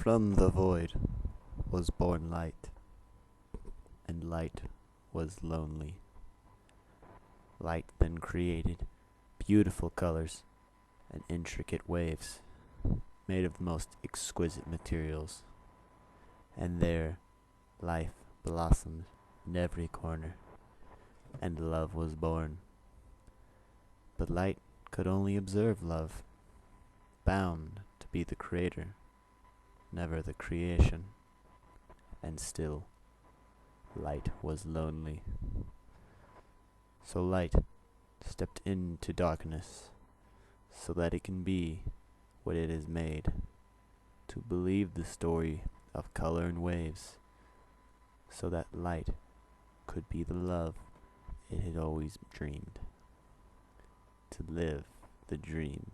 From the void was born light, and light was lonely. Light then created beautiful colors and intricate waves made of the most exquisite materials, and there life blossomed in every corner, and love was born. But light could only observe love, bound to be the creator, never the creation, and still light was lonely. So light stepped into darkness so that it can be what it is made, to believe the story of color and waves, so that light could be the love it had always dreamed, to live the dream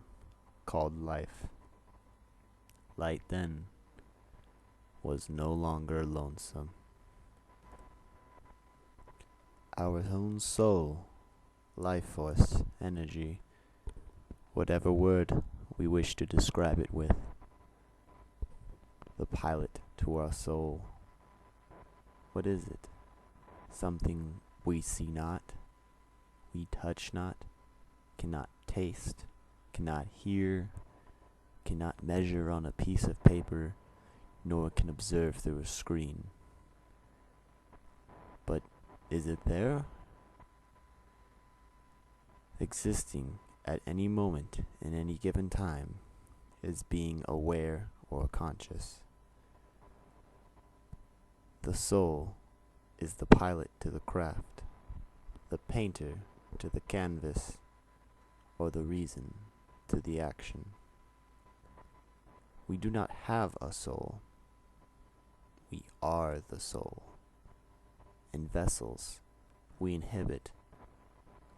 called life. Light then was no longer lonesome. Our own soul, life force, energy, whatever word we wish to describe it with, the pilot to our soul. What is it? Something we see not, we touch not, cannot taste, cannot hear, cannot measure on a piece of paper, nor can observe through a screen. But is it there? Existing at any moment in any given time is being aware or conscious. The soul is the pilot to the craft, the painter to the canvas, or the reason to the action. We do not have a soul. We are the soul. And vessels we inhabit,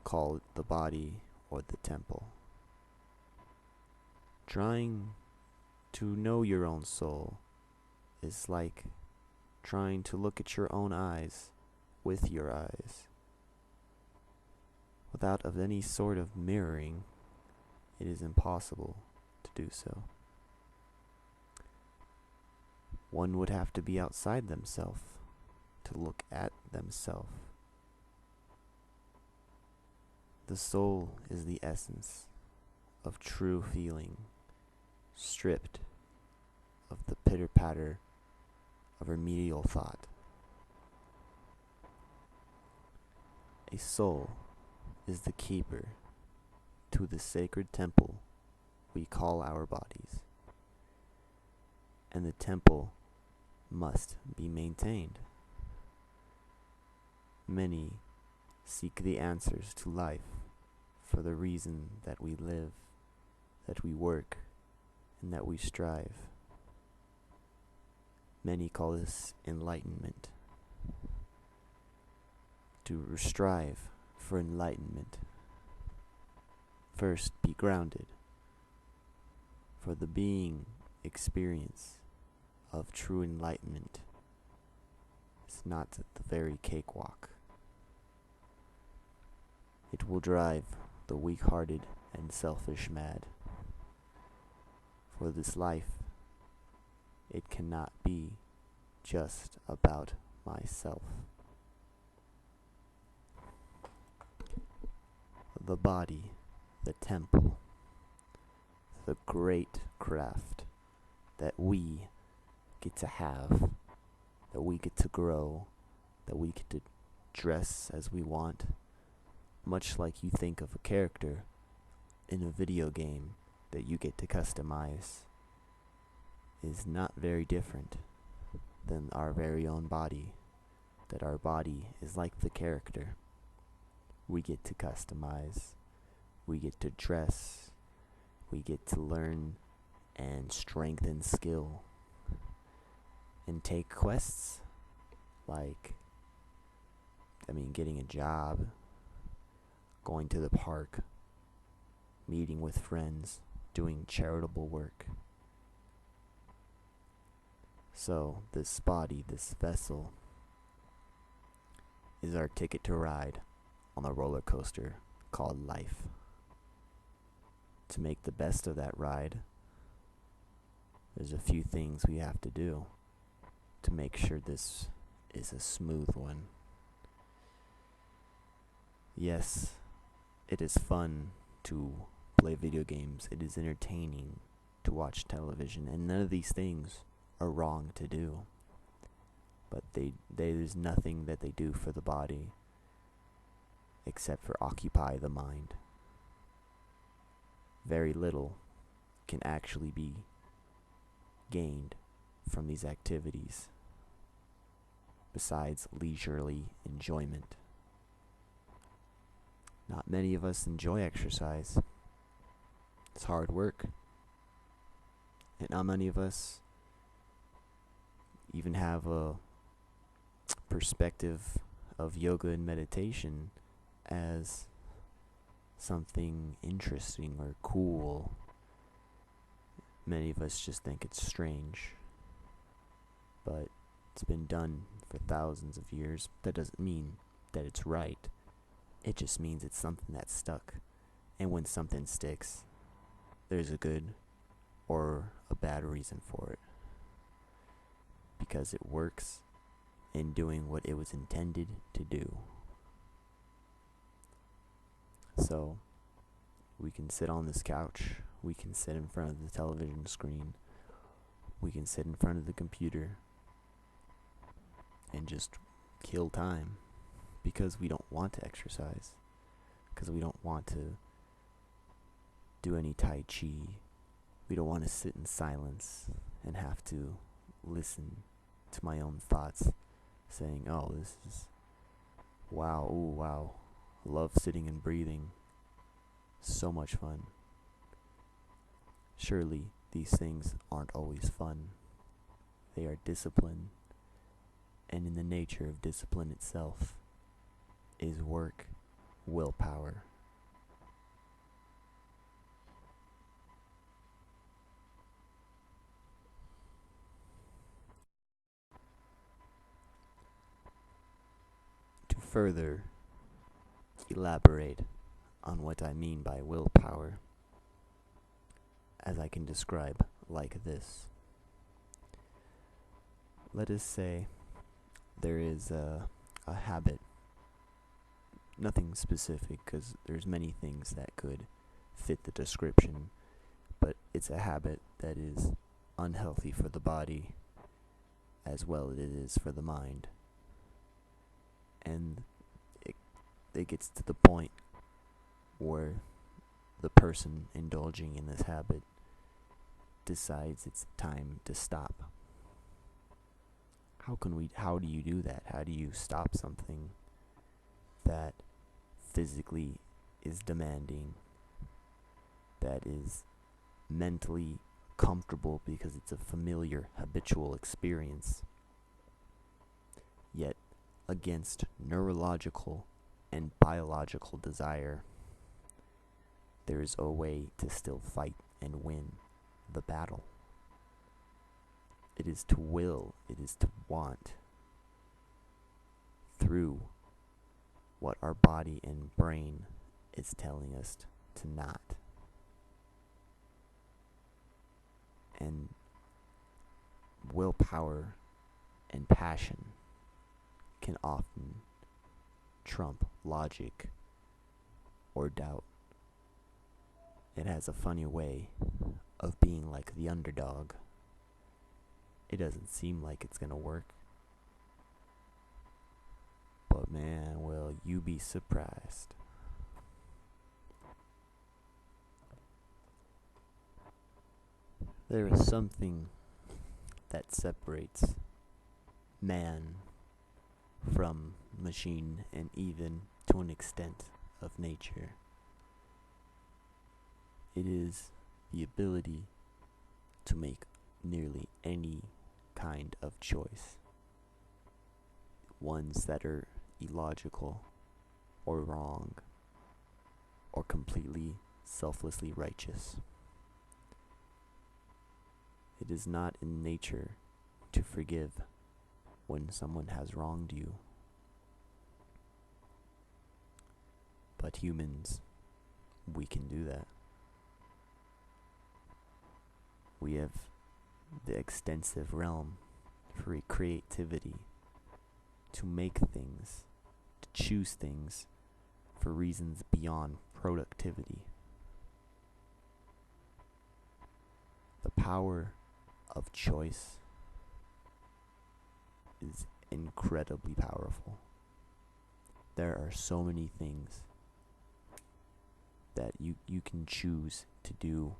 called the body or the temple. Trying to know your own soul is like trying to look at your own eyes with your eyes. Without of any sort of mirroring, it is impossible to do so. One would have to be outside themselves to look at themselves. The soul is the essence of true feeling, stripped of the pitter-patter of remedial thought. A soul is the keeper to the sacred temple we call our bodies, and the temple must be maintained. Many seek the answers to life for the reason that we live, that we work, and that we strive. Many call this enlightenment. To strive for enlightenment, first be grounded, for the being experience of true enlightenment is not the very cakewalk. It will drive the weak-hearted and selfish mad. For this life, it cannot be just about myself. The body, the temple, the great craft that we get to have, that we get to grow, that we get to dress as we want, much like you think of a character in a video game that you get to customize, is not very different than our very own body, that our body is like the character. We get to customize, we get to dress, we get to learn and strengthen skill, and take quests like, getting a job, going to the park, meeting with friends, doing charitable work. So this body, this vessel, is our ticket to ride on a roller coaster called life. To make the best of that ride, there's a few things we have to do to make sure this is a smooth one. Yes, it is fun to play video games. It is entertaining to watch television, and none of these things are wrong to do. But there's nothing that they do for the body except for occupy the mind. Very little can actually be gained from these activities besides leisurely enjoyment. Not many of us enjoy exercise. It's hard work. And not many of us even have a perspective of yoga and meditation as something interesting or cool. Many of us just think it's strange. But it's been done for thousands of years. That doesn't mean that it's right. It just means it's something that's stuck. And when something sticks, there's a good or a bad reason for it. Because it works in doing what it was intended to do. So, we can sit on this couch, we can sit in front of the television screen, we can sit in front of the computer and just kill time because we don't want to exercise, because we don't want to do any Tai Chi, we don't want to sit in silence and have to listen to my own thoughts saying, oh, this is wow, ooh, wow, love sitting and breathing, so much fun. Surely these things aren't always fun. They are discipline, and in the nature of discipline itself is work, willpower. To further elaborate on what I mean by willpower, as I can describe like this. Let us say there is a habit, nothing specific because there's many things that could fit the description, but it's a habit that is unhealthy for the body as well as it is for the mind. And it gets to the point where the person indulging in this habit decides it's time to stop. How do you do that? How do you stop something that physically is demanding, that is mentally comfortable because it's a familiar, habitual experience, yet against neurological and biological desire? There is a way to still fight and win the battle. It is to will, it is to want, through what our body and brain is telling us to not. And willpower and passion can often trump logic or doubt. It has a funny way of being like the underdog. It doesn't seem like it's gonna work. But man, will you be surprised. There is something that separates man from machine and even to an extent of nature. It is the ability to make nearly any kind of choice. Ones that are illogical or wrong or completely selflessly righteous. It is not in nature to forgive when someone has wronged you. But humans, we can do that. We have the extensive realm for creativity, to make things, to choose things for reasons beyond productivity. The power of choice is incredibly powerful. There are so many things that you can choose to do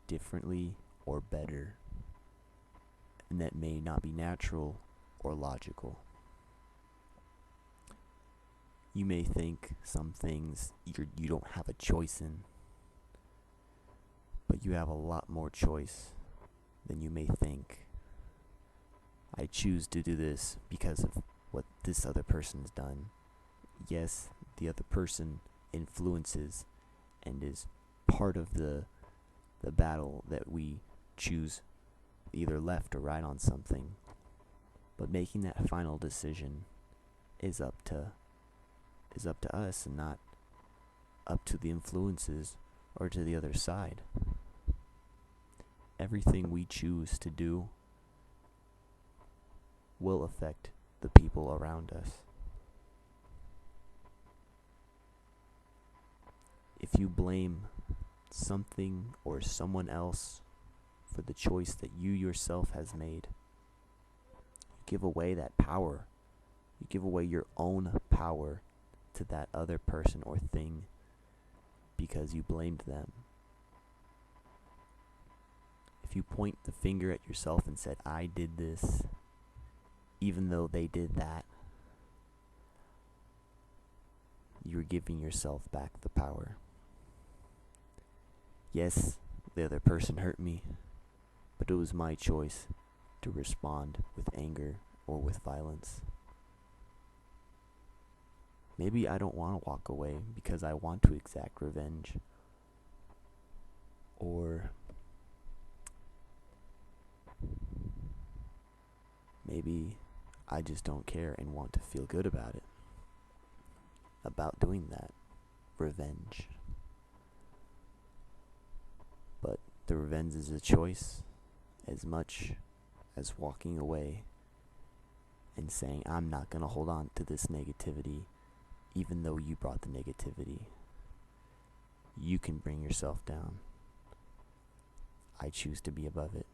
differently or better, and that may not be natural or logical. You may think some things you don't have a choice in, but you have a lot more choice than you may think. I choose to do this because of what this other person's done. Yes, the other person influences and is part of the battle that we choose either left or right on something. But making that final decision is up to us and not up to the influences or to the other side. Everything we choose to do will affect the people around us. If you blame something or someone else for the choice that you yourself has made, you give away that power. You give away your own power to that other person or thing because you blamed them. If you point the finger at yourself and said, I did this, even though they did that, you're giving yourself back the power. Yes, the other person hurt me, but it was my choice to respond with anger or with violence. Maybe I don't want to walk away because I want to exact revenge. Or maybe I just don't care and want to feel good about it. About doing that. Revenge. But the revenge is a choice as much as walking away and saying, I'm not going to hold on to this negativity, even though you brought the negativity. You can bring yourself down. I choose to be above it.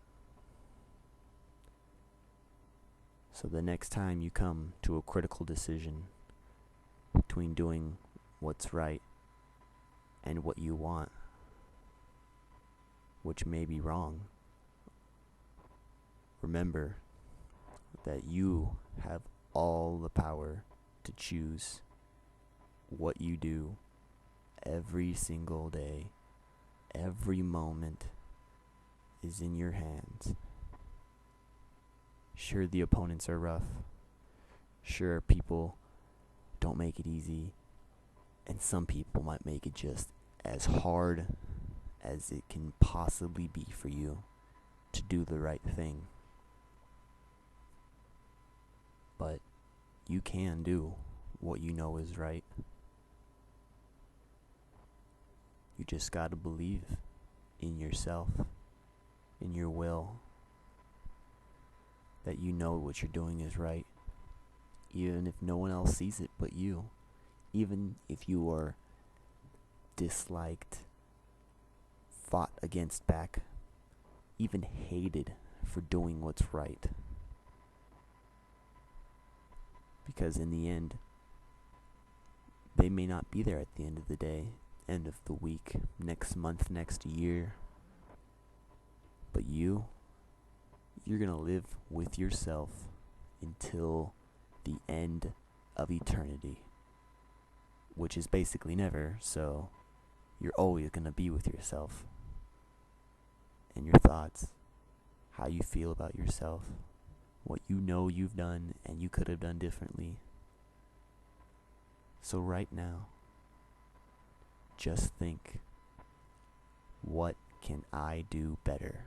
So the next time you come to a critical decision between doing what's right and what you want, which may be wrong, remember that you have all the power to choose what you do every single day. Every moment is in your hands. Sure, the opponents are rough. Sure, people don't make it easy. And some people might make it just as hard as it can possibly be for you to do the right thing. But you can do what you know is right. You just gotta believe in yourself, in your will, that you know what you're doing is right, even if no one else sees it but you. Even if you are disliked, fought against back, even hated for doing what's right. Because in the end, they may not be there at the end of the day, end of the week, next month, next year. But you're gonna live with yourself until the end of eternity, which is basically never, so you're always gonna be with yourself and your thoughts, how you feel about yourself, what you know you've done and you could have done differently. So right now, just think, what can I do better?